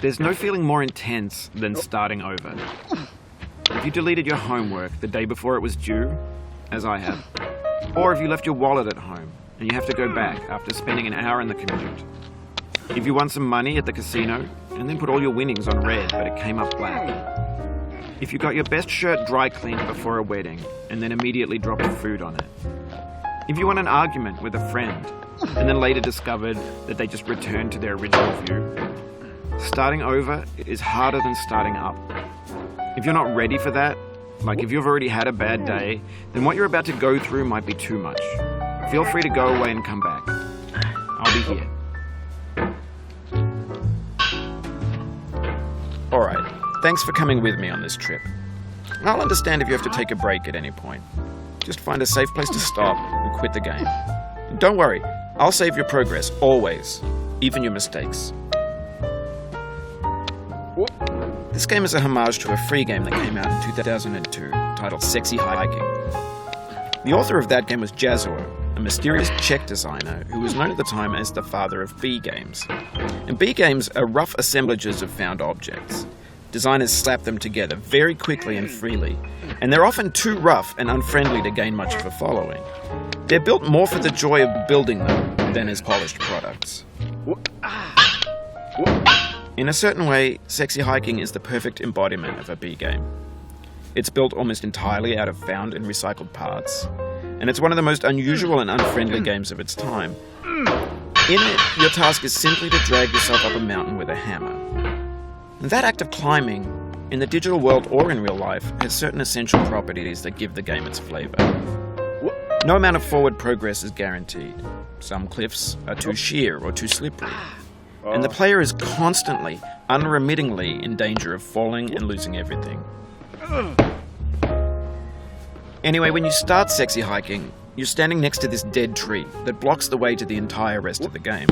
There's no feeling more intense than starting over. If you deleted your homework the day before it was due, as I have, or if you left your wallet at home and you have to go back after spending an hour in the commute. If you won some money at the casino and then put all your winnings on red but it came up black. If you got your best shirt dry cleaned before a wedding and then immediately dropped food on it. If you won an argument with a friend and then later discovered that they just returned to their original view. Starting over is harder than starting up. If you're not ready for that, like if you've already had a bad day, then what you're about to go through might be too much. Feel free to go away and come back. I'll be here. Alright, thanks for coming with me on this trip. I'll understand if you have to take a break at any point. Just find a safe place to stop and quit the game. And don't worry, I'll save your progress, always, even your mistakes. This game is a homage to a free game that came out in 2002, titled Sexy Hiking. The author of that game was Jazzuo, a mysterious Czech designer who was known at the time as the father of B games. And B games are rough assemblages of found objects. Designers slap them together very quickly and freely, and they're often too rough and unfriendly to gain much of a following. They're built more for the joy of building them than as polished products. In a certain way, Sexy Hiking is the perfect embodiment of a B game. It's built almost entirely out of found and recycled parts, and it's one of the most unusual and unfriendly games of its time. In it, your task is simply to drag yourself up a mountain with a hammer. And that act of climbing, in the digital world or in real life, has certain essential properties that give the game its flavor. No amount of forward progress is guaranteed. Some cliffs are too sheer or too slippery. And the player is constantly, unremittingly in danger of falling and losing everything. Anyway, when you start Sexy Hiking, you're standing next to this dead tree that blocks the way to the entire rest of the game.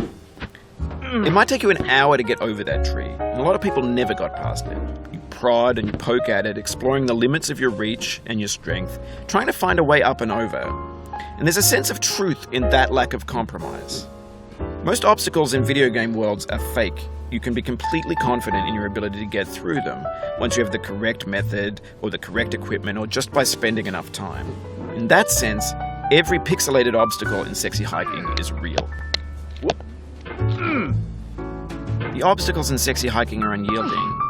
It might take you an hour to get over that tree, and a lot of people never got past it. You prod and you poke at it, exploring the limits of your reach and your strength, trying to find a way up and over. And there's a sense of truth in that lack of compromise. Most obstacles in video game worlds are fake. You can be completely confident in your ability to get through them once you have the correct method or the correct equipment or just by spending enough time. In that sense, every pixelated obstacle in Sexy Hiking is real. The obstacles in Sexy Hiking are unyielding,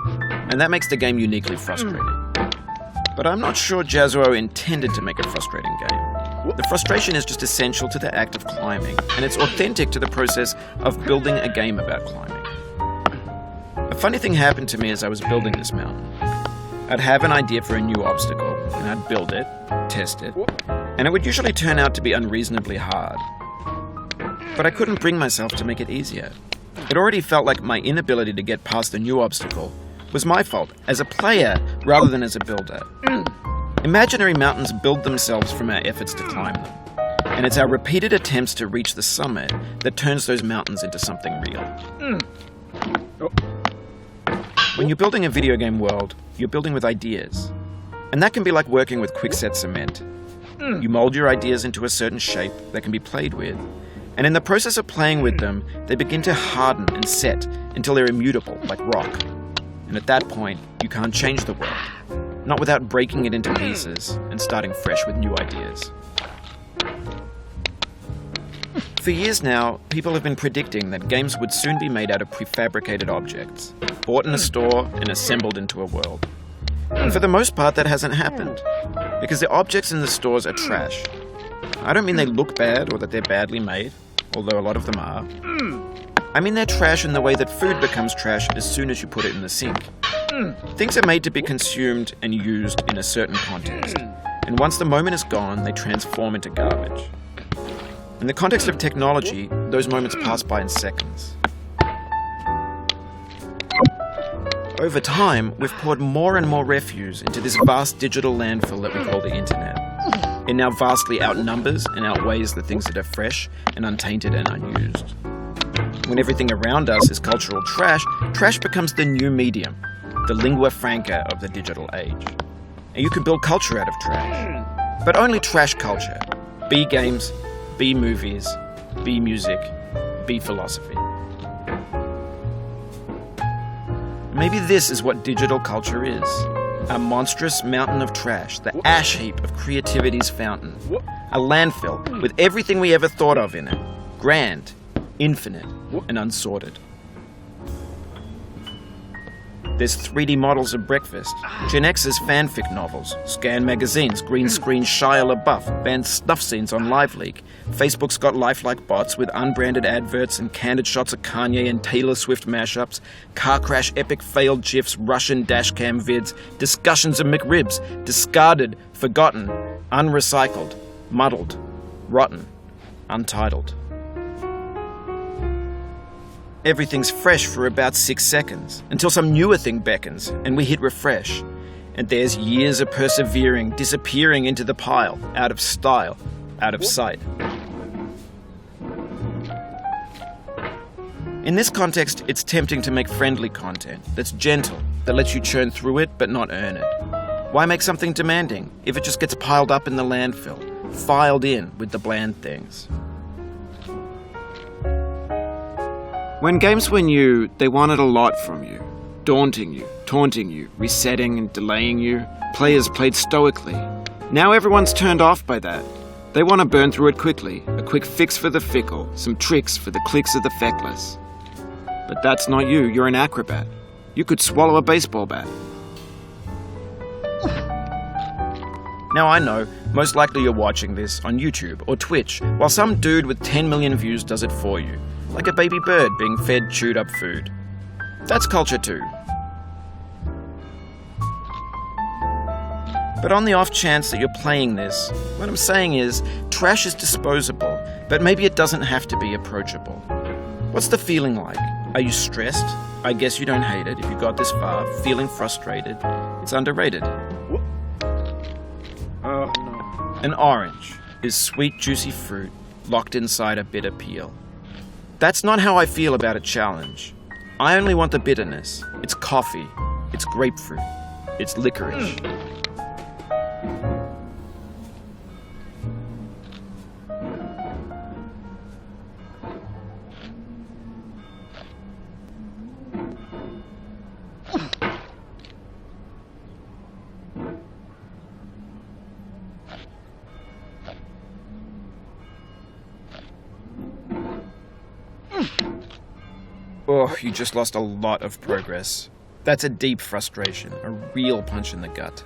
and that makes the game uniquely frustrating. But I'm not sure Jazzuo intended to make a frustrating game. The frustration is just essential to the act of climbing, and it's authentic to the process of building a game about climbing. A funny thing happened to me as I was building this mountain. I'd have an idea for a new obstacle, and I'd build it, test it, and it would usually turn out to be unreasonably hard. But I couldn't bring myself to make it easier. It already felt like my inability to get past the new obstacle was my fault as a player rather than as a builder. Imaginary mountains build themselves from our efforts to climb them, and it's our repeated attempts to reach the summit that turns those mountains into something real. When you're building a video game world, you're building with ideas, and that can be like working with quickset cement. You mold your ideas into a certain shape that can be played with, and in the process of playing with them, they begin to harden and set until they're immutable, like rock. And at that point, you can't change the world. Not without breaking it into pieces and starting fresh with new ideas. For years now, people have been predicting that games would soon be made out of prefabricated objects, bought in a store and assembled into a world. And for the most part, that hasn't happened, because the objects in the stores are trash. I don't mean they look bad or that they're badly made, although a lot of them are. I mean they're trash in the way that food becomes trash as soon as you put it in the sink. Things are made to be consumed and used in a certain context, and once the moment is gone, they transform into garbage. In the context of technology, those moments pass by in seconds. Over time, we've poured more and more refuse into this vast digital landfill that we call the internet. It now vastly outnumbers and outweighs the things that are fresh and untainted and unused. When everything around us is cultural trash, trash becomes the new medium, the lingua franca of the digital age. And you can build culture out of trash, but only trash culture. B games, B movies, B music, B philosophy. Maybe this is what digital culture is. A monstrous mountain of trash, the ash heap of creativity's fountain. A landfill with everything we ever thought of in it. Grand, infinite, and unsorted. There's 3D models of breakfast, Gen X's fanfic novels, Scan magazines, green screen Shia LaBeouf, banned snuff scenes on LiveLeak. Facebook's got lifelike bots with unbranded adverts and candid shots of Kanye and Taylor Swift mashups, car crash epic failed GIFs, Russian dashcam vids, discussions of McRibs, discarded, forgotten, unrecycled, muddled, rotten, untitled. Everything's fresh for about 6 seconds, until some newer thing beckons, and we hit refresh. And there's years of persevering disappearing into the pile, out of style, out of sight. In this context, it's tempting to make friendly content that's gentle, that lets you churn through it but not earn it. Why make something demanding if it just gets piled up in the landfill, filed in with the bland things? When games were new, they wanted a lot from you. Daunting you, taunting you, resetting and delaying you. Players played stoically. Now everyone's turned off by that. They want to burn through it quickly, a quick fix for the fickle, some tricks for the clicks of the feckless. But that's not you, you're an acrobat. You could swallow a baseball bat. Now I know, most likely you're watching this on YouTube or Twitch, while some dude with 10 million views does it for you. Like a baby bird being fed chewed up food. That's culture too. But on the off chance that you're playing this, what I'm saying is, trash is disposable, but maybe it doesn't have to be approachable. What's the feeling like? Are you stressed? I guess you don't hate it if you got this far. Feeling frustrated? It's underrated. Oh no. An orange is sweet, juicy fruit locked inside a bitter peel. That's not how I feel about a challenge. I only want the bitterness. It's coffee. It's grapefruit. It's licorice. Oh, you just lost a lot of progress. That's a deep frustration, a real punch in the gut.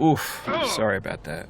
Oof, sorry about that.